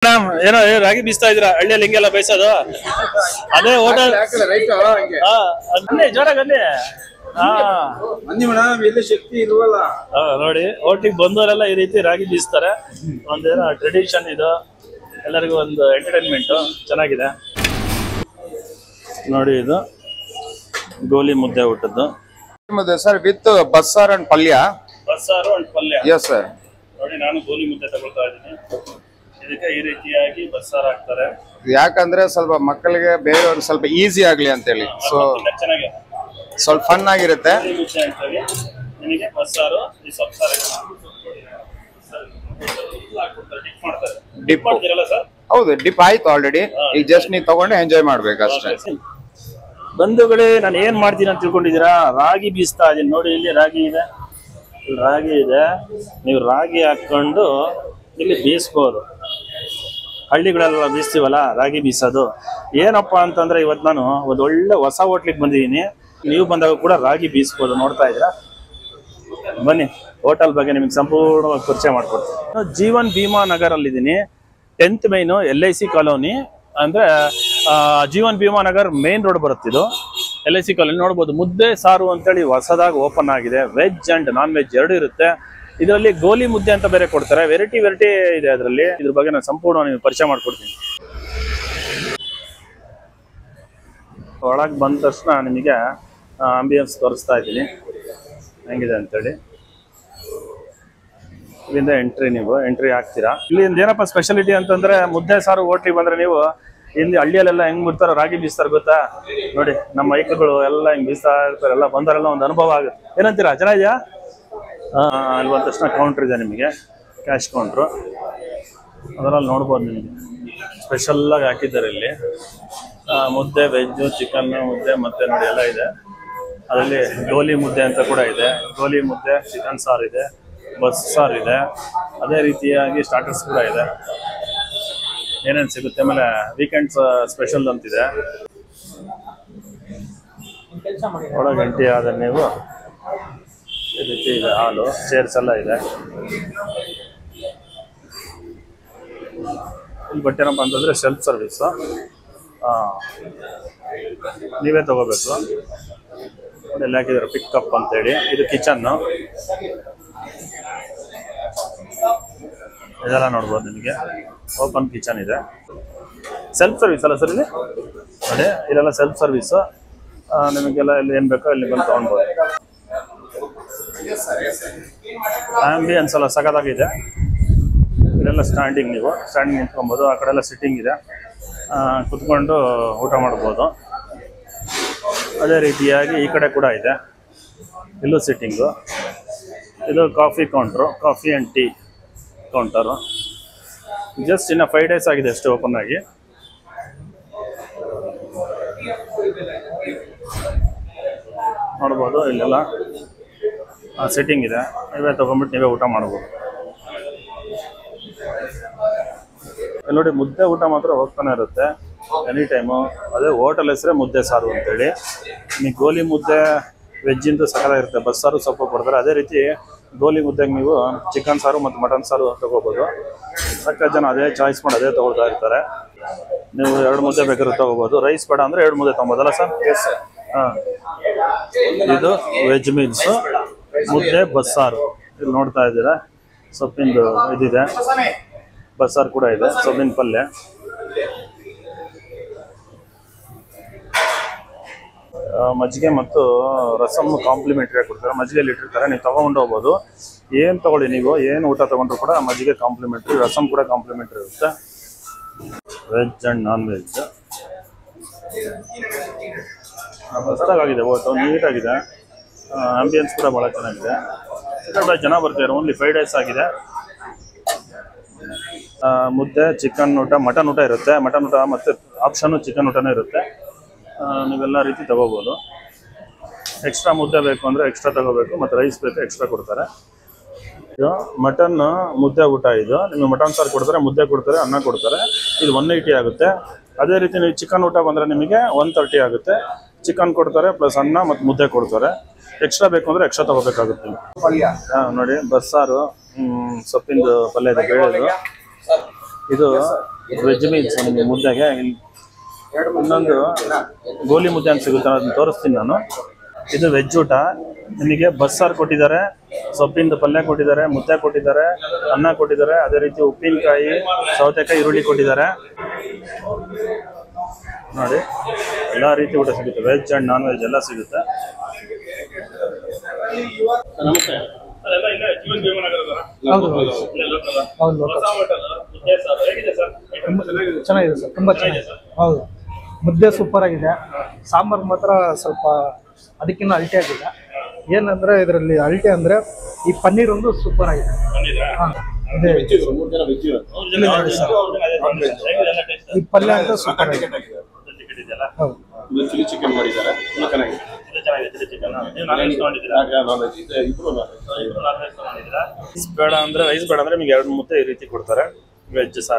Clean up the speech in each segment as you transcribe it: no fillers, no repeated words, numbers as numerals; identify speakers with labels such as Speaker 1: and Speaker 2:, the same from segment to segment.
Speaker 1: ಏನೋ ರಾಗಿ ಬೀಸ್ತಾ ಇದ್ರ ಹಳ್ಳಿಯಲ್ಲಿ ಹಿಂಗೆಲ್ಲ ಬಯಸೋದು ಅದೇ ಹೋಟೆಲ್ ಜೋರಾಗಲ್ಲಿ
Speaker 2: ಶಕ್ತಿ ಇಲ್ವಲ್ಲ
Speaker 1: ನೋಡಿ ಹೋಟಿಗೆ ಬಂದವರೆಲ್ಲ ಈ ರೀತಿ ರಾಗಿ ಬೀಸ್ತಾರೆ. ಒಂದೇನೋ ಟ್ರೆಡಿಷನ್ ಇದು, ಎಲ್ಲರಿಗೂ ಒಂದು ಎಂಟರ್ಟೈನ್ಮೆಂಟ್ ಚೆನ್ನಾಗಿದೆ ನೋಡಿ. ಇದು ಗೋಲಿ ಮುದ್ದೆ ಊಟದ್ದು
Speaker 2: ಸರ್ ವಿತ್ ಬಸ್ಸಾರ್ ಅಂಡ್ ಪಲ್ಯ.
Speaker 1: ಬಸ್ಸಾರು ಅಂಡ್ ಪಲ್ಯ.
Speaker 2: Yes sir. ನೋಡಿ
Speaker 1: ನಾನು ಗೋಲಿ ಮುದ್ದೆ ತಗೊಳ್ತಾ ಇದ್ದೀನಿ. ಇದಕ್ಕೆ ಈ ರೀತಿಯಾಗಿ ಬಸ್ಸಾರು ಹಾಕ್ತಾರೆ,
Speaker 2: ಯಾಕಂದ್ರೆ ಸ್ವಲ್ಪ ಮಕ್ಕಳಿಗೆ ಬೇರೆಯವ್ರಿಗೆ ಸ್ವಲ್ಪ ಈಸಿ ಆಗ್ಲಿ ಅಂತ ಹೇಳಿ. ಸೊ
Speaker 1: ಚೆನ್ನಾಗಿ
Speaker 2: ಸ್ವಲ್ಪ ಫನ್ ಆಗಿರುತ್ತೆ.
Speaker 1: ನಿಮಗೆ ಬಸ್ಸಾರು ಡಿಪ್ ಮಾಡ್ತೀರಲ್ಲ ಸರ್?
Speaker 2: ಹೌದು, ಡಿಪ್ ಆಯ್ತು ಆಲ್ರೆಡಿ. ಈಗ ಜಸ್ಟ್ ನೀವು ತಗೊಂಡು ಎಂಜಾಯ್ ಮಾಡ್ಬೇಕು ಅಷ್ಟೇ.
Speaker 1: ಬಂಧುಗಳೇ, ನಾನು ಏನ್ ಮಾಡ್ತೀನಿ ಅಂತ ತಿಳ್ಕೊಂಡಿದ್ದೀರಾ? ರಾಗಿ ಬೀಸ್ತಾ ಇದೀನಿ ನೋಡಿ. ಇಲ್ಲಿ ರಾಗಿ ಇದೆ, ರಾಗಿ ಇದೆ. ನೀವು ರಾಗಿ ಹಾಕೊಂಡು ಇಲ್ಲಿ ಬೀಸ್ಬೋದು. ಹಳ್ಳಿಗಳೆಲ್ಲ ಬೀಸ್ತೀವಲ್ಲ ರಾಗಿ ಬೀಸೋದು. ಏನಪ್ಪಾ ಅಂತಂದ್ರೆ ಇವತ್ತು ನಾನು ಒಂದು ಒಳ್ಳೆ ಹೊಸ ಹೋಟ್ಲಿಗೆ ಬಂದಿದ್ದೀನಿ. ನೀವು ಬಂದಾಗ ಕೂಡ ರಾಗಿ ಬೀಸ್ಬೋದು. ನೋಡ್ತಾ ಇದ್ದೀರಾ? ಬನ್ನಿ, ಹೋಟೆಲ್ ಬಗ್ಗೆ ನಿಮಗೆ ಸಂಪೂರ್ಣವಾಗಿ ಪರಿಚಯ ಮಾಡ್ಕೊಡ್ತೀನಿ. ಜೀವನ್ ಭೀಮಾ ನಗರ್ ಅಲ್ಲಿದ್ದೀನಿ. 10th ಮೈನು LIC ಕಾಲೋನಿ ಅಂದ್ರೆ ಜೀವನ್ ಭೀಮಾ ನಗರ್ ಮೇನ್ ರೋಡ್ ಬರುತ್ತಿದ್ದು. LIC ಕಾಲೋನಿ ನೋಡ್ಬೋದು. ಮುದ್ದೆ ಸಾರು ಅಂತೇಳಿ ಹೊಸದಾಗಿ ಓಪನ್ ಆಗಿದೆ. ವೆಜ್ ಅಂಡ್ ನಾನ್ ವೆಜ್ ಎರಡು ಇರುತ್ತೆ. ಇದರಲ್ಲಿ ಗೋಲಿ ಮುದ್ದೆ ಅಂತ ಬೇರೆ ಕೊಡ್ತಾರೆ. ವೆರೈಟಿ ಇದೆ ಅದರಲ್ಲಿ. ಇದ್ರ ಬಗ್ಗೆ ನಾನು ಸಂಪೂರ್ಣ ನಿಮಗೆ ಪರಿಚಯ ಮಾಡ್ಕೊಡ್ತೀನಿ. ಒಳಗೆ ಬಂದ ತಕ್ಷಣ ನಿಮಗೆ ಆಂಬಿಯನ್ಸ್ ತೋರಿಸ್ತಾ ಇದ್ದೀನಿ ಹೆಂಗಿದೆ ಅಂತೇಳಿ. ಇಲ್ಲಿಂದ ನೀವು ಎಂಟ್ರಿ ಆಗ್ತೀರಾ. ಇಲ್ಲಿಂದ ಏನಪ್ಪ ಸ್ಪೆಷಾಲಿಟಿ ಅಂತಂದ್ರೆ, ಮುದ್ದೆ ಸಾರು ಹೋಟ್ಲಿಗೆ ಬಂದ್ರೆ ನೀವು ಇಲ್ಲಿ ಹಳ್ಳಿಯಲ್ಲೆಲ್ಲ ಹೆಂಗ್ ಬಿಡ್ತಾರೋ ರಾಗಿ ಬೀಸ್ತಾರೆ ಗೊತ್ತಾ? ನೋಡಿ ನಮ್ಮ ಮೈಕ್ಗಳು ಎಲ್ಲ ಹಿಂಗ್ ಬೀಸ್ತಾ ಇರ್ತಾರೆ. ಎಲ್ಲ ಬಂದರೆಲ್ಲ ಒಂದು ಅನುಭವ ಆಗುತ್ತೆ. ಏನಂತೀರಾ? ಚೆನ್ನಾಗಿದೆಯಾ? ಅಲ್ಲಿ ಬಂದ ತಕ್ಷಣ ಕೌಂಟ್ರ್ ಇದೆ ನಿಮಗೆ, ಕ್ಯಾಶ್ ಕೌಂಟ್ರು. ಅದರಲ್ಲಿ ನೋಡ್ಬೋದು ನಿಮಗೆ ಸ್ಪೆಷಲ್ಲಾಗಿ ಹಾಕಿದ್ದಾರೆ ಇಲ್ಲಿ. ಮುದ್ದೆ, ವೆಜ್ಜು, ಚಿಕನ್ ಮುದ್ದೆ ಮತ್ತೆ ನೋಡಿ ಎಲ್ಲ ಇದೆ. ಅದರಲ್ಲಿ ಗೋಲಿ ಮುದ್ದೆ ಅಂತ ಕೂಡ ಇದೆ. ಗೋಲಿ ಮುದ್ದೆ, ಚಿಕನ್ ಸಾರು ಇದೆ, ಬಸ್ ಸಾರು ಇದೆ. ಅದೇ ರೀತಿಯಾಗಿ ಸ್ಟಾರ್ಟರ್ಸ್ ಕೂಡ ಇದೆ. ಏನೇನು ಸಿಗುತ್ತೆ. ಆಮೇಲೆ ವೀಕೆಂಡ್ಸ್ ಸ್ಪೆಷಲ್ ಅಂತಿದೆ. ಒಳಗೆ ಎಂಟ್ರಿ ಆದ್ರೆ ನೀವು ಈ ರೀತಿ ಇದೆ. ಹಾಲು, ಚೇರ್ಸ್ ಎಲ್ಲ ಇದೆ. ಇಲ್ಲಿ ಬಟ್ ಏನಪ್ಪ ಅಂತಂದರೆ ಸೆಲ್ಫ್ ಸರ್ವಿಸು, ನೀವೇ ತಗೋಬೇಕು. ಎಲ್ಲ ಹಾಕಿದ್ದಾರೆ ಪಿಕಪ್ ಅಂತೇಳಿ. ಇದು ಕಿಚನ್ನು, ಇದೆಲ್ಲ ನೋಡ್ಬೋದು ನಿಮಗೆ. ಓಪನ್ ಕಿಚನ್ ಇದೆ. ಸೆಲ್ಫ್ ಸರ್ವಿಸ್ ಅಲ್ಲ ಸರ್ ಇಲ್ಲಿ? ನೋಡಿ ಇಲ್ಲೆಲ್ಲ ಸೆಲ್ಫ್ ಸರ್ವಿಸು. ನಿಮಗೆಲ್ಲ ಇಲ್ಲಿ ಏನು ಬೇಕೋ ಇಲ್ಲಿ ಬಂದು ತೊಗೊಳ್ಬೋದು. ಆಂಬಿಯನ್ಸ್ ಎಲ್ಲ ಸಖತ್ತಾಗಿದೆ. ಇಲ್ಲೆಲ್ಲ ಸ್ಟ್ಯಾಂಡಿಂಗ್, ನೀವು ಸ್ಟ್ಯಾಂಡಿಂಗ್ ನಿಂತ್ಕೊಬೋದು. ಆ ಕಡೆ ಎಲ್ಲ ಸಿಟ್ಟಿಂಗ್ ಇದೆ, ಕುತ್ಕೊಂಡು ಊಟ ಮಾಡ್ಬೋದು. ಅದೇ ರೀತಿಯಾಗಿ ಈ ಕಡೆ ಕೂಡ ಇದೆ, ಇಲ್ಲೂ ಸಿಟ್ಟಿಂಗು. ಇದು coffee counter, coffee and tea counter. Just ಇನ್ನು 5 days ಆಗಿದೆ ಅಷ್ಟೇ ಓಪನ್ ಆಗಿ. ನೋಡ್ಬೋದು ಇಲ್ಲೆಲ್ಲ ಸಿಟ್ಟಿಂಗ್ ಇದೆ. ನೀವೇ ತೊಗೊಂಬಿಟ್ಟು ನೀವೇ ಊಟ ಮಾಡ್ಬೋದು. ನೋಡಿ ಮುದ್ದೆ ಊಟ ಮಾತ್ರ ಹೋಗ್ತಾನೆ ಇರುತ್ತೆ ಎನಿ ಟೈಮು. ಅದೇ ಹೋಟೆಲ್ ಹೆಸರೇ ಮುದ್ದೆ ಸಾರು ಅಂತೇಳಿ. ನೀವು ಗೋಲಿ ಮುದ್ದೆ ವೆಜ್ಜಿಂದು ಸಕಲಾಗಿರುತ್ತೆ. ಬಸ್ಸಾರು ಸ್ವಲ್ಪ ಕೊಡ್ತಾರೆ. ಅದೇ ರೀತಿ ಗೋಲಿ ಮುದ್ದೆಗೆ ನೀವು ಚಿಕನ್ ಸಾರು ಮತ್ತು ಮಟನ್ ಸಾರು ತೊಗೋಬೋದು. ಸಕ್ಕತ್ತು ಜನ ಅದೇ ಚಾಯ್ಸ್ ಮಾಡಿ ಅದೇ ತೊಗೊಳ್ತಾ ಇರ್ತಾರೆ. ನೀವು 2 ಮುದ್ದೆ ಬೇಕಾದ್ರೆ ತೊಗೋಬೋದು. ರೈಸ್ ಬೇಡ ಅಂದರೆ 2 ಮುದ್ದೆ ತೊಗೋಬೋದಲ್ಲ ಸರ್? Yes sir. ಹಾಂ, ಇದು ವೆಜ್ ಮೀಲ್ಸು, ಮುದ್ದೆ, ಬಸ್ಸಾರು. ಇಲ್ಲಿ ನೋಡ್ತಾ ಇದ್ದೀರಾ ಸೊಪ್ಪಿಂದು ಇದಿದೆ. ಬಸ್ಸಾರು ಕೂಡ ಇದೆ, ಸೊಪ್ಪಿನ ಪಲ್ಯ. ಮಜ್ಜಿಗೆ ಮತ್ತು ರಸಮ್ ಕಾಂಪ್ಲಿಮೆಂಟ್ರಿ ಕೊಡ್ತಾರೆ. ಮಜ್ಜಿಗೆಯಲ್ಲಿ ಇಟ್ಟಿರ್ತಾರೆ, ನೀವು ತೊಗೊಂಡು ಹೋಗ್ಬೋದು. ಏನು ತೊಗೊಳ್ಳಿ, ನೀವು ಏನು ಊಟ ತೊಗೊಂಡ್ರು ಕೂಡ ಮಜ್ಜಿಗೆ ಕಾಂಪ್ಲಿಮೆಂಟ್ರಿ, ರಸಮ್ ಕೂಡ ಕಾಂಪ್ಲಿಮೆಂಟ್ರಿ ಇರುತ್ತೆ. ವೆಜ್ ಆ್ಯಂಡ್ ನಾನ್ ವೆಜ್ ಹೊಸದಾಗಿದೆ. ಓಟು ನೀಟಾಗಿದೆ. ಆಂಬಿಯನ್ಸ್ ಕೂಡ ಭಾಳ ಚೆನ್ನಾಗಿದೆ. ಜನ ಬರ್ತಾರೆ. ಓನ್ಲಿ 5 days ಆಗಿದೆ. ಮುದ್ದೆ, ಚಿಕನ್ ಊಟ, ಮಟನ್ ಊಟ ಇರುತ್ತೆ. ಮಟನ್ ಊಟ ಮತ್ತು ಆಪ್ಷನ್ನು ಚಿಕನ್ ಊಟನೂ ಇರುತ್ತೆ. ನೀವೆಲ್ಲ ರೀತಿ ತೊಗೋಬೋದು. ಎಕ್ಸ್ಟ್ರಾ ಮುದ್ದೆ ಬೇಕು ಅಂದರೆ ಎಕ್ಸ್ಟ್ರಾ ತೊಗೋಬೇಕು, ಮತ್ತು ರೈಸ್ ಬೇಕು ಎಕ್ಸ್ಟ್ರಾ ಕೊಡ್ತಾರೆ. ಇದು ಮಟನ್ ಮುದ್ದೆ ಊಟ. ಇದು ನಿಮಗೆ ಮಟನ್ ಸಾರು ಕೊಡ್ತಾರೆ, ಮುದ್ದೆ ಕೊಡ್ತಾರೆ, ಅನ್ನ ಕೊಡ್ತಾರೆ. ಇದು 180 ಆಗುತ್ತೆ. ಅದೇ ರೀತಿ ನೀವು ಚಿಕನ್ ಊಟ ಬಂದರೆ ನಿಮಗೆ 130 ಆಗುತ್ತೆ. ಚಿಕನ್ ಕೊಡ್ತಾರೆ ಪ್ಲಸ್ ಅನ್ನ ಮತ್ತು ಮುದ್ದೆ ಕೊಡ್ತಾರೆ. ಎಕ್ಸ್ಟ್ರಾ ಬೇಕು ಅಂದರೆ ಎಕ್ಸ್ಟ್ರಾ ತೊಗೋಬೇಕಾಗುತ್ತೆ. ನೋಡಿ ಬಸ್ಸಾರು, ಸೊಪ್ಪಿಂದು ಪಲ್ಯ ಇದೆ, ಬೇಳೆದು. ಇದು ವೆಜ್ ಮೀಲ್ಸ್ ನಿಮಗೆ ಮುದ್ದೆಗೆ. ಇನ್ನೊಂದು ಗೋಲಿ ಮುದ್ದೆ ಅಂತ ಸಿಗುತ್ತೆ, ಅದನ್ನ ತೋರಿಸ್ತೀನಿ ನಾನು. ಇದು ವೆಜ್ ಊಟ. ನಿಮಗೆ ಬಸ್ಸಾರು ಕೊಟ್ಟಿದ್ದಾರೆ, ಸೊಪ್ಪಿಂದ ಪಲ್ಯ ಕೊಟ್ಟಿದ್ದಾರೆ, ಮುದ್ದೆ ಕೊಟ್ಟಿದ್ದಾರೆ, ಅನ್ನ ಕೊಟ್ಟಿದ್ದಾರೆ, ಅದೇ ರೀತಿ ಉಪ್ಪಿನಕಾಯಿ, ಸೌತೆಕಾಯಿ, ಈರುಳ್ಳಿ ಕೊಟ್ಟಿದ್ದಾರೆ. ನೋಡಿ, ಎಲ್ಲ ರೀತಿ ಊಟ ಸಿಗುತ್ತೆ, ವೆಜ್ ಅಂಡ್ ನಾನ್ ವೆಜ್ ಎಲ್ಲ ಸಿಗುತ್ತೆ. ನಮಸ್ತೆ.
Speaker 3: ಚೆನ್ನಾಗಿದೆ ಸರ್, ತುಂಬಾ ಚೆನ್ನಾಗಿದೆ. ಹೌದು, ಮುದ್ದೆ ಸೂಪರ್ ಆಗಿದೆ. ಸಾಂಬಾರು ಮಾತ್ರ ಸ್ವಲ್ಪ ಅದಕ್ಕಿಂತ ಅಲ್ಟೆ ಆಗಿದೆ. ಏನಂದ್ರೆ ಇದರಲ್ಲಿ ಅಲ್ಟೆ ಅಂದ್ರೆ ಈ ಪನ್ನೀರ್ ಒಂದು ಸೂಪರ್ ಆಗಿದೆ. ಈ ಪಲ್ಯ ಅಂತ ಸೂಪರ್ ಆಗಿದೆ.
Speaker 2: ಚಿಲ್ಲಿ ಚಿಕನ್ ಮಾಡಿದ್ದಾರೆ,
Speaker 1: ಬೇಡ ಅಂದ್ರೆ ರೈಸ್ ಬೇಡ ಅಂದ್ರೆ ನಿಮ್ಗೆ 2 ಮುದ್ದೆ ಈ ರೀತಿ ಕೊಡ್ತಾರೆ. ವೆಜ್ ಸಹ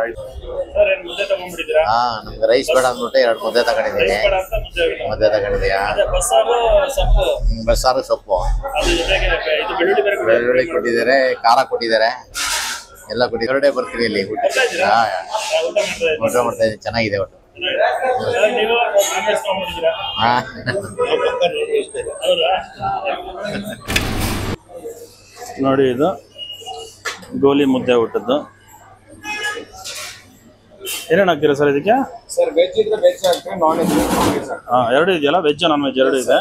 Speaker 1: ಮುದ್ದೆ ತಗೊಂಡ್ಬಿಟ್ಟಿದ್ದೀರಾ?
Speaker 4: ನಮ್ಗೆ ರೈಸ್ ಬೇಡ ಅಂದ್ಬಿಟ್ಟು 2 ಮುದ್ದೆ ತಗೊಂಡಿದ್ದೀನಿ. ಮುದ್ದೆ ತಗೊಂಡಿದ್ಯಾ? ಬಸ್ಸಾರು ಸೊಪ್ಪು, ಬೆಳ್ಳುಳ್ಳಿ ಕೊಟ್ಟಿದ್ದಾರೆ, ಖಾರ ಕೊಟ್ಟಿದ್ದಾರೆ, ಎಲ್ಲ ಕೊಟ್ಟಿದ್ದಾರೆ. ಹೊರಡೆ ಬರ್ತೀವಿ ಇಲ್ಲಿ ಊಟ ಮಾಡ್ತಾ ಇದ್ದೀನಿ. ಚೆನ್ನಾಗಿದೆ ಒಟ್ಟು.
Speaker 1: ನೋಡಿ, ಇದು ಗೋಲಿ ಮುದ್ದೆ ಊಟದ್ದು. ಏನೇನು ಹಾಕ್ತೀರಾ ಸರ್ ಇದಕ್ಕೆ?
Speaker 2: ಸರ್ ವೆಜ್ ಇದ್ರೆ ವೆಜ್ ಹಾಕ್ತೀವಿ, ನಾನ್ ವೆಜ್ ಸರ್.
Speaker 1: ಎರಡು ಇದೆಯಲ್ಲ, ವೆಜ್ ನಾನ್ ವೆಜ್ ಎರಡು ಇದೆ.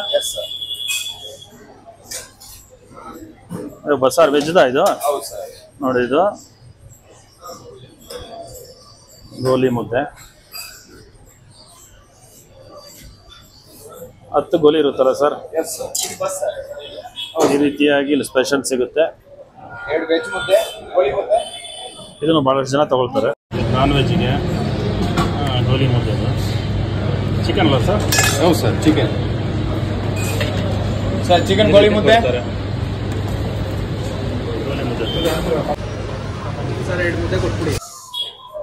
Speaker 1: ಬಸ್ಸಾರು ವೆಜ್ದ ಇದು?
Speaker 2: ಹೌದು ಸರ್.
Speaker 1: ನೋಡಿ, ಇದು ಗೋಲಿ ಮುದ್ದೆ. 10 ಗೋಲಿ ಇರುತ್ತಲ್ಲ ಸರ್? ಈ ರೀತಿಯಾಗಿ ಇಲ್ಲಿ ಸ್ಪೆಷಲ್ ಸಿಗುತ್ತೆ.
Speaker 2: 2 ವೆಜ್ ಮುದ್ದೆ, ಗೋಲಿ ಮುದ್ದೆ.
Speaker 1: ಇದನ್ನು ಭಾಳಷ್ಟು ಜನ ತಗೊಳ್ತಾರೆ. ನಾನ್ ವೆಜ್ಜಿಗೆ ಗೋಲಿ ಮುದ್ದೆ. ಚಿಕನ್ ಅಲ್ಲ ಸರ್?
Speaker 2: ಹೌದು ಸರ್, ಚಿಕನ್. ಸರ್ ಚಿಕನ್ ಗೋಲಿ ಮುದ್ದೆ.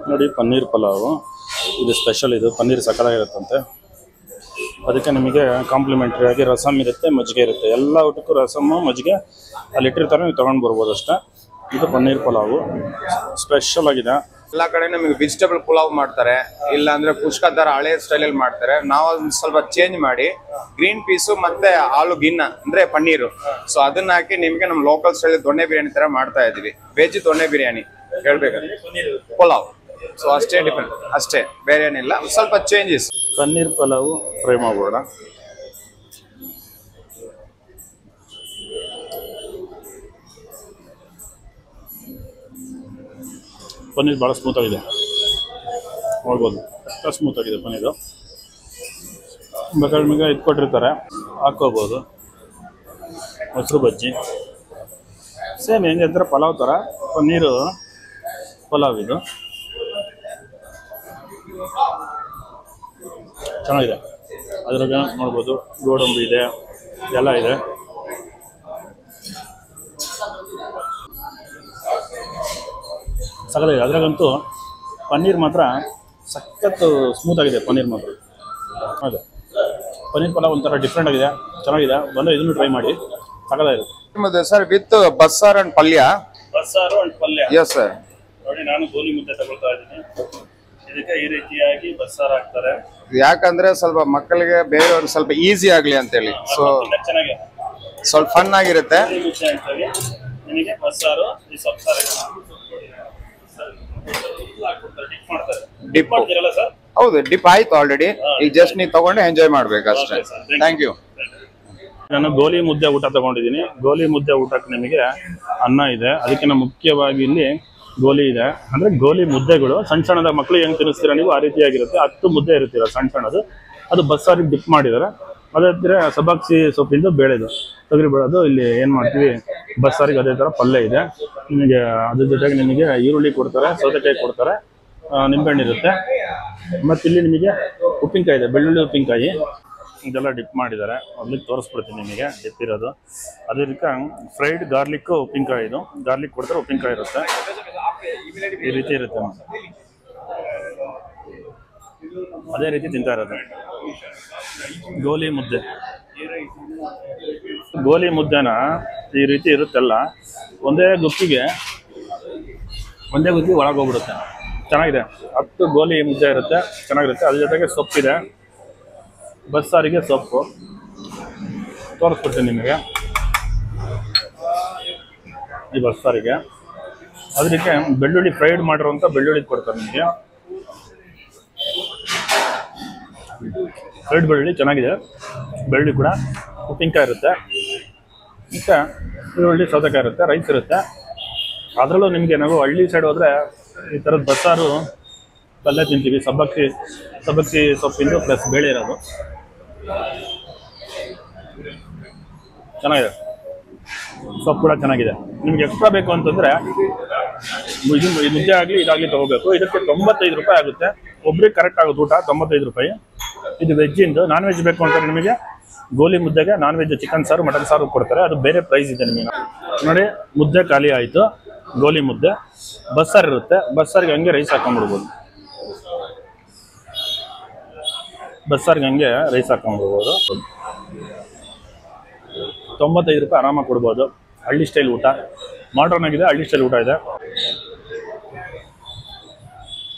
Speaker 1: ನೋಡಿ, ಪನ್ನೀರ್ ಪಲಾವು ಇದು ಸ್ಪೆಷಲ್. ಇದು ಪನ್ನೀರ್ ಸಕ್ಕತ್ತಾಗಿರುತ್ತಂತೆ. ಅದಕ್ಕೆ ನಿಮಗೆ ಕಾಂಪ್ಲಿಮೆಂಟ್ರಿ ಆಗಿ ರಸಮ್ ಇರುತ್ತೆ, ಮಜ್ಜಿಗೆ ಇರುತ್ತೆ. ಎಲ್ಲ ಊಟಕ್ಕೂ ರಸಮ್ಮು ಮಜ್ಜಿಗೆ ಅಲ್ಲಿ ಇಟ್ಟಿರ್ತಾರೆ, ನೀವು ತೊಗೊಂಡು ಬರ್ಬೋದು ಅಷ್ಟೇ. ಇದು ಪನ್ನೀರ್ ಪಲಾವು ಸ್ಪೆಷಲ್ ಆಗಿದೆ.
Speaker 2: ಎಲ್ಲ ಕಡೆ ನಮಗೆ ವೆಜಿಟೇಬಲ್ ಪುಲಾವ್ ಮಾಡ್ತಾರೆ, ಇಲ್ಲ ಅಂದ್ರೆ ಕುಷ್ಕ ತರ ಹಳೆ ಸ್ಟೈಲಲ್ಲಿ ಮಾಡ್ತಾರೆ. ನಾವು ಅದನ್ನ ಸ್ವಲ್ಪ ಚೇಂಜ್ ಮಾಡಿ ಗ್ರೀನ್ ಪೀಸು ಮತ್ತೆ ಆಲೂ ಗಿನ್ನ ಅಂದ್ರೆ ಪನ್ನೀರು, ಸೊ ಅದನ್ನ ಹಾಕಿ ನಿಮಗೆ ನಮ್ಮ ಲೋಕಲ್ ಸ್ಟೈಲ್ ದೊಣ್ಣೆ ಬಿರಿಯಾನಿ ತರ ಮಾಡ್ತಾ ಇದೀವಿ. ವೆಜ್ ದೊಣ್ಣೆ ಬಿರಿಯಾನಿ ಹೇಳ್ಬೇಕಾದ್ರೆ ಪುಲಾವ್. ಸೊ ಅಷ್ಟೇ ಡಿಫ್ರೆಂಟ್, ಅಷ್ಟೇ, ಬೇರೆ ಏನಿಲ್ಲ. ಸ್ವಲ್ಪ ಚೇಂಜಸ್.
Speaker 1: ಪನ್ನೀರ್ ಪಲಾವು ಫ್ರೈ ಮಾಡೋಣ. ಪನ್ನೀರ್ ಭಾಳ ಸ್ಮೂತ್ ಆಗಿದೆ, ನೋಡ್ಬೋದು. ಅಷ್ಟು ಸ್ಮೂತ್ ಆಗಿದೆ ಪನ್ನೀರು. ಬೇಕಾದ್ರೆ ನಿಮಗೆ ಇದು ಕೊಟ್ಟಿರ್ತಾರೆ, ಹಾಕ್ಕೋಬೋದು. ಮೊಸರು ಬಜ್ಜಿ ಸೇಮ್ ಹೆಂಗೆ ಅಂದ್ರೆ ಪಲಾವ್ ಥರ ಪನ್ನೀರು ಪಲಾವ್. ಇದು ಚೆನ್ನಾಗಿದೆ. ಅದ್ರಾಗ ನೋಡ್ಬೋದು ಗೋಡಂಬಿ ಇದೆ, ಎಲ್ಲ ಇದೆ. ಸಕ್ಕತ್ತಾಗಿದೆ. ಅದ್ರಾಗಂತೂ ಪನ್ನೀರ್ ಮಾತ್ರ ಸಖತ್ತು ಸ್ಮೂತ್ ಆಗಿದೆ. ಪನ್ನೀರ್ ಮಾತ್ರ ಅದೇ ಪನ್ನೀರ್ ಪಲಾವ್ ಒಂಥರ ಡಿಫ್ರೆಂಟ್ ಆಗಿದೆ, ಚೆನ್ನಾಗಿದೆ. ಬಂದರೆ ಇದನ್ನು ಟ್ರೈ ಮಾಡಿ, ಸಕ್ಕತ್ತಾಗಿದೆ.
Speaker 2: ಸರ್ ವಿತ್ ಬಸ್ಸಾರ್ ಅಂಡ್ ಪಲ್ಯ.
Speaker 1: ಬಸ್ಸಾರು ಅಂಡ್ ಪಲ್ಯ.
Speaker 2: Yes sir.
Speaker 1: ನೋಡಿ, ನಾನು ಗೋಲಿ ಮುದ್ದೆ ತಗೊಳ್ತಾ ಇದ್ದೀನಿ. ಇದಕ್ಕೆ ಈ ರೀತಿಯಾಗಿ ಬಸ್ಸಾರು ಹಾಕ್ತಾರೆ.
Speaker 2: ಯಾಕಂದ್ರೆ ಸ್ವಲ್ಪ ಮಕ್ಕಳಿಗೆ ಬೇರೆಯವ್ರಿಗೆ ಸ್ವಲ್ಪ ಈಸಿ ಆಗ್ಲಿ ಅಂತೇಳಿ, ಸೊ
Speaker 1: ಚೆನ್ನಾಗಿ
Speaker 2: ಸ್ವಲ್ಪ ಫನ್ ಆಗಿರುತ್ತೆ.
Speaker 1: ನಿಮಗೆ ಬಸ್ಸಾರು ಡಿಪ್ ಮಾಡ್ತೀರಲ್ಲ ಸರ್?
Speaker 2: ಹೌದು, ಡಿಪ್ ಆಯ್ತು ಆಲ್ರೆಡಿ. ಈಗ ಜಸ್ಟ್ ನೀವು ತಗೊಂಡು ಎಂಜಾಯ್ ಮಾಡ್ಬೇಕು ಅಷ್ಟೇ. Thank you.
Speaker 1: ನಾನು ಗೋಲಿ ಮುದ್ದೆ ಊಟ ತಗೊಂಡಿದ್ದೀನಿ. ಗೋಲಿ ಮುದ್ದೆ ಊಟಕ್ಕೆ ನಿಮಗೆ ಅನ್ನ ಇದೆ, ಅದಕ್ಕಿಂತ ಮುಖ್ಯವಾಗಿ ಇಲ್ಲಿ ಗೋಲಿ ಇದೆ. ಅಂದ್ರೆ ಗೋಲಿ ಮುದ್ದೆಗಳು ಸಣ್ಣ ಸಣ್ಣದ ಮಕ್ಕಳು ಹೆಂಗ್ ತಿನ್ನಿಸ್ತೀರಾ ನೀವು ಆ ರೀತಿಯಾಗಿರುತ್ತೆ. 10 ಮುದ್ದೆ ಇರುತ್ತೀರ ಸಣ್ಣ ಸಣ್ಣದು. ಅದು ಬಸ್ಸಾರಿಗೆ ಡಿಪ್ ಮಾಡಿದ್ದಾರೆ. ಅದಾದ್ರೆ ಸಬಾಕ್ಸಿ ಸೊಪ್ಪಿಂದು ಬೇಳೆದು ತೊಗರಿ ಬೇಳೆದು ಇಲ್ಲಿ ಏನು ಮಾಡ್ತೀವಿ ಬಸ್ಸಾರಿಗೆ ಅದೇ ಥರ ಪಲ್ಯ ಇದೆ. ನಿಮಗೆ ಅದ್ರ ಜೊತೆಗೆ ನಿಮಗೆ ಈರುಳ್ಳಿ ಕೊಡ್ತಾರೆ, ಸೌತೆಕಾಯಿ ಕೊಡ್ತಾರೆ, ನಿಂಬೆಹಣ್ಣು ಇರುತ್ತೆ. ಮತ್ತು ಇಲ್ಲಿ ನಿಮಗೆ ಉಪ್ಪಿನಕಾಯಿ ಇದೆ, ಬೆಳ್ಳುಳ್ಳಿ ಉಪ್ಪಿನಕಾಯಿ. ಇದೆಲ್ಲ ಡಿಪ್ ಮಾಡಿದ್ದಾರೆ. ಮೊದಲಿಗೆ ತೋರಿಸ್ಬಿಡ್ತೀನಿ ನಿಮಗೆ ಡಿಪ್ ಇರೋದು. ಅದೇ ರೀತಿ ಫ್ರೈಡ್ ಗಾರ್ಲಿಕ್ ಉಪ್ಪಿನಕಾಯಿ. ಇದು ಗಾರ್ಲಿಕ್ ಕೊಡ್ತಾರೆ, ಉಪ್ಪಿನಕಾಯಿ ಇರುತ್ತೆ, ಈ ರೀತಿ ಇರುತ್ತೆ. ಅದೇ ರೀತಿ ತಿಂತಾ ಇರೋದು. ಗೋಲಿ ಮುದ್ದೆ, ಗೋಲಿ ಮುದ್ದೆನ ಈ ರೀತಿ ಇರುತ್ತೆಲ್ಲ ಒಂದೇ ಗುಕ್ಕಿಗೆ ಒಳಗೋಗ್ಬಿಡುತ್ತೆ. ಚೆನ್ನಾಗಿದೆ. 10 ಗೋಲಿ ಮುದ್ದೆ ಇರುತ್ತೆ, ಚೆನ್ನಾಗಿರುತ್ತೆ. ಅದ್ರ ಜೊತೆಗೆ ಸೊಪ್ಪಿದೆ, ಬಸ್ಸಾರಿಗೆ ಸೊಪ್ಪು ತೋರಿಸ್ಬಿಡ್ತೀನಿ ನಿಮಗೆ. ಈ ಬಸ್ಸಾರಿಗೆ ಅದಕ್ಕೆ ಬೆಳ್ಳುಳ್ಳಿ ಫ್ರೈಡ್ ಮಾಡಿರುವಂಥ ಬೆಳ್ಳುಳ್ಳಿ ಕೊಡ್ತಾರೆ ನಿಮಗೆ. ಫ್ರೈಡ್ ಬೆಳ್ಳುಳ್ಳಿ ಚೆನ್ನಾಗಿದೆ. ಬೆಳ್ಳುಳ್ಳಿ ಕೂಡ ಉಪ್ಪಿನಕಾಯಿ ಇರುತ್ತೆ, ಮತ್ತು ಈರುಳ್ಳಿ ಸೌತೆಕಾಯಿ ಇರುತ್ತೆ, ರೈಸ್ ಇರುತ್ತೆ. ಅದರಲ್ಲೂ ನಿಮಗೆ ನಾವು ಹಳ್ಳಿ ಸೈಡ್ ಹೋದರೆ ಈ ಥರದ ಬಸ್ಸಾರು ಪಲ್ಯ ತಿಂತೀವಿ. ಸಬ್ಬಕ್ಕಿ ಸೊಪ್ಪಿಂದು ಪ್ಲಸ್ ಬೇಳೆ ಇರೋದು ಚೆನ್ನಾಗಿದೆ. ಸೊಪ್ಪು ಕೂಡ ಚೆನ್ನಾಗಿದೆ. ನಿಮ್ಗೆ ಎಕ್ಸ್ಟ್ರಾ ಬೇಕು ಅಂತಂದರೆ ಇದು ಮುದ್ದೆ ಆಗಲಿ ಇದಾಗಲಿ ತೊಗೋಬೇಕು. ಇದಕ್ಕೆ 95 ರೂಪಾಯಿ ಆಗುತ್ತೆ. ಒಬ್ರಿಗೆ ಕರೆಕ್ಟ್ ಆಗುತ್ತೆ ಊಟ, 95 ರೂಪಾಯಿ. ಇದು ವೆಜ್ಜಿಂದು. ನಾನ್ ವೆಜ್ ಬೇಕು ಅಂತಂದರೆ ನಿಮಗೆ ಗೋಲಿ ಮುದ್ದೆಗೆ ನಾನ್ ವೆಜ್ ಚಿಕನ್ ಸಾರು ಮಟನ್ ಸಾರು ಕೊಡ್ತಾರೆ, ಅದು ಬೇರೆ ಪ್ರೈಸ್ ಇದೆ ನಿಮಗೆ. ನೋಡಿ ಮುದ್ದೆ ಖಾಲಿ ಆಯಿತು, ಗೋಲಿ ಮುದ್ದೆ. ಬಸ್ಸಾರು ಇರುತ್ತೆ, ಬಸ್ಸಾರಿಗೆ ಹಂಗೆ ರೈಸ್ ಹಾಕೊಂಡ್ಬಿಡ್ಬೋದು. ಬಸ್ಸಾರಿಗೆ ಹಂಗೆ ರೈಸ್ ಹಾಕೊಂಡ್ಬಿಡ್ಬೋದು. 95 ರೂಪಾಯಿ ಆರಾಮಾಗಿ ಕೊಡ್ಬೋದು. ಹಳ್ಳಿ ಸ್ಟೈಲ್ ಊಟ, ಮಾಡ್ರನ್ ಆಗಿದೆ, ಹಳ್ಳಿ ಸ್ಟೈಲ್ ಊಟ ಇದೆ.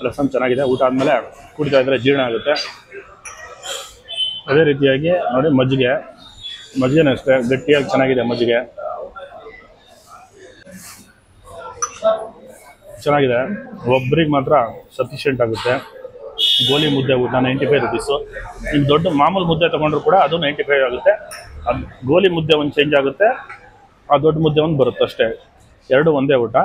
Speaker 1: ರಸಮ್ ಚೆನ್ನಾಗಿದೆ. ಊಟ ಆದಮೇಲೆ ಕುಡಿತಾ ಇದ್ರೆ ಜೀರ್ಣ ಆಗುತ್ತೆ. ಅದೇ ರೀತಿಯಾಗಿ ನೋಡಿ ಮಜ್ಜಿಗೆನೂ ಅಷ್ಟೇ ಗಟ್ಟಿಯಾಗಿ ಚೆನ್ನಾಗಿದೆ. ಮಜ್ಜಿಗೆ ಚೆನ್ನಾಗಿದೆ, ಒಬ್ರಿಗೆ ಮಾತ್ರ ಸಫಿಷಿಯೆಂಟ್ ಆಗುತ್ತೆ. ಗೋಲಿ ಮುದ್ದೆ ಊಟ 95 ರೂಪೀಸು. ನೀವು ದೊಡ್ಡ ಮಾಮೂಲು ಮುದ್ದೆ ತೊಗೊಂಡ್ರು ಕೂಡ ಅದು 95 ಆಗುತ್ತೆ. ಅದು ಗೋಲಿ ಮುದ್ದೆ ಒಂದು ಚೇಂಜ್ ಆಗುತ್ತೆ, ಆ ದೊಡ್ಡ ಮುದ್ದೆ ಒಂದು ಬರುತ್ತೆ ಅಷ್ಟೇ. ಎರಡು ಒಂದೇ ಊಟ.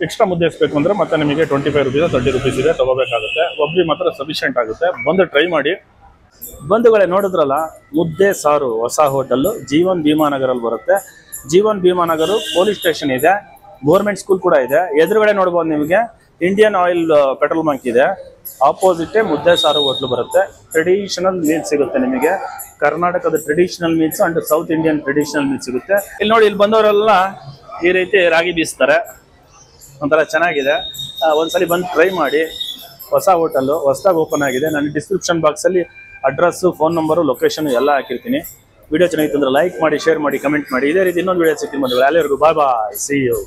Speaker 1: ಎಕ್ಸ್ಟ್ರಾ ಮುದ್ದೆ ಎಸ್ಬೇಕು ಅಂದರೆ ಮತ್ತೆ ನಿಮಗೆ 25 ರೂಪೀಸ್ 30 ರೂಪೀಸ್ ಇದೆ ತೊಗೋಬೇಕಾಗುತ್ತೆ. ಒಬ್ರಿಗೆ ಮಾತ್ರ ಸಫಿಷಿಯೆಂಟ್ ಆಗುತ್ತೆ. ಬಂದು ಟ್ರೈ ಮಾಡಿ. ಬಂಧುಗಳೇ, ನೋಡಿದ್ರಲ್ಲ ಮುದ್ದೆ ಸಾರು ಹೊಸ ಹೋಟೆಲ್ಲು ಜೀವನ್ ಭೀಮಾನಗರಲ್ಲಿ ಬರುತ್ತೆ. ಜೀವನ್ ಭೀಮಾನಗರ ಪೊಲೀಸ್ ಸ್ಟೇಷನ್ ಇದೆ, ಗೌರ್ಮೆಂಟ್ ಸ್ಕೂಲ್ ಕೂಡ ಇದೆ. ಎದುರುಗಡೆ ನೋಡ್ಬೋದು ನಿಮಗೆ ಇಂಡಿಯನ್ ಆಯಿಲ್ ಪೆಟ್ರೋಲ್ ಬಂಕ್ ಇದೆ. ಆಪೋಸಿಟೇ ಮುದ್ದೆ ಸಾರು ಹೋಟ್ಲು ಬರುತ್ತೆ. ಟ್ರೆಡಿಷನಲ್ ಮೀಲ್ಸ್ ಸಿಗುತ್ತೆ ನಿಮಗೆ. ಕರ್ನಾಟಕದ traditional meals and south Indian traditional meals ಸಿಗುತ್ತೆ. ಇಲ್ಲಿ ನೋಡಿ, ಇಲ್ಲಿ ಬಂದವರೆಲ್ಲ ಈ ರೀತಿ ರಾಗಿ ಬೀಸ್ತಾರೆ, ಒಂಥರ ಚೆನ್ನಾಗಿದೆ. ಒಂದ್ಸಲಿ ಬಂದು ಟ್ರೈ ಮಾಡಿ. ಹೊಸ ಹೋಟೆಲ್ಲು ಹೊಸದಾಗಿ ಓಪನ್ ಆಗಿದೆ. ನಾನು ಡಿಸ್ಕ್ರಿಪ್ಷನ್ ಬಾಕ್ಸಲ್ಲಿ ಅಡ್ರೆಸ್ಸು, ಫೋನ್ ನಂಬರು, ಲೊಕೇಶನ್ ಎಲ್ಲ ಹಾಕಿರ್ತೀನಿ. ವಿಡಿಯೋ ಚೆನ್ನಾಗಿತ್ತು ಅಂದರೆ ಲೈಕ್ ಮಾಡಿ, ಶೇರ್ ಮಾಡಿ, ಕಮೆಂಟ್ ಮಾಡಿ. ಇದೇ ರೀತಿ ಇನ್ನೊಂದು ವಿಡಿಯೋ ಸಿಗ್ತೀನಿ ಬಂಧುಗಳೇ. ಅಲ್ಲಿವರೆಗೂ ಬಾಯ್ ಬಾಯ್, ಸಿ ಯು.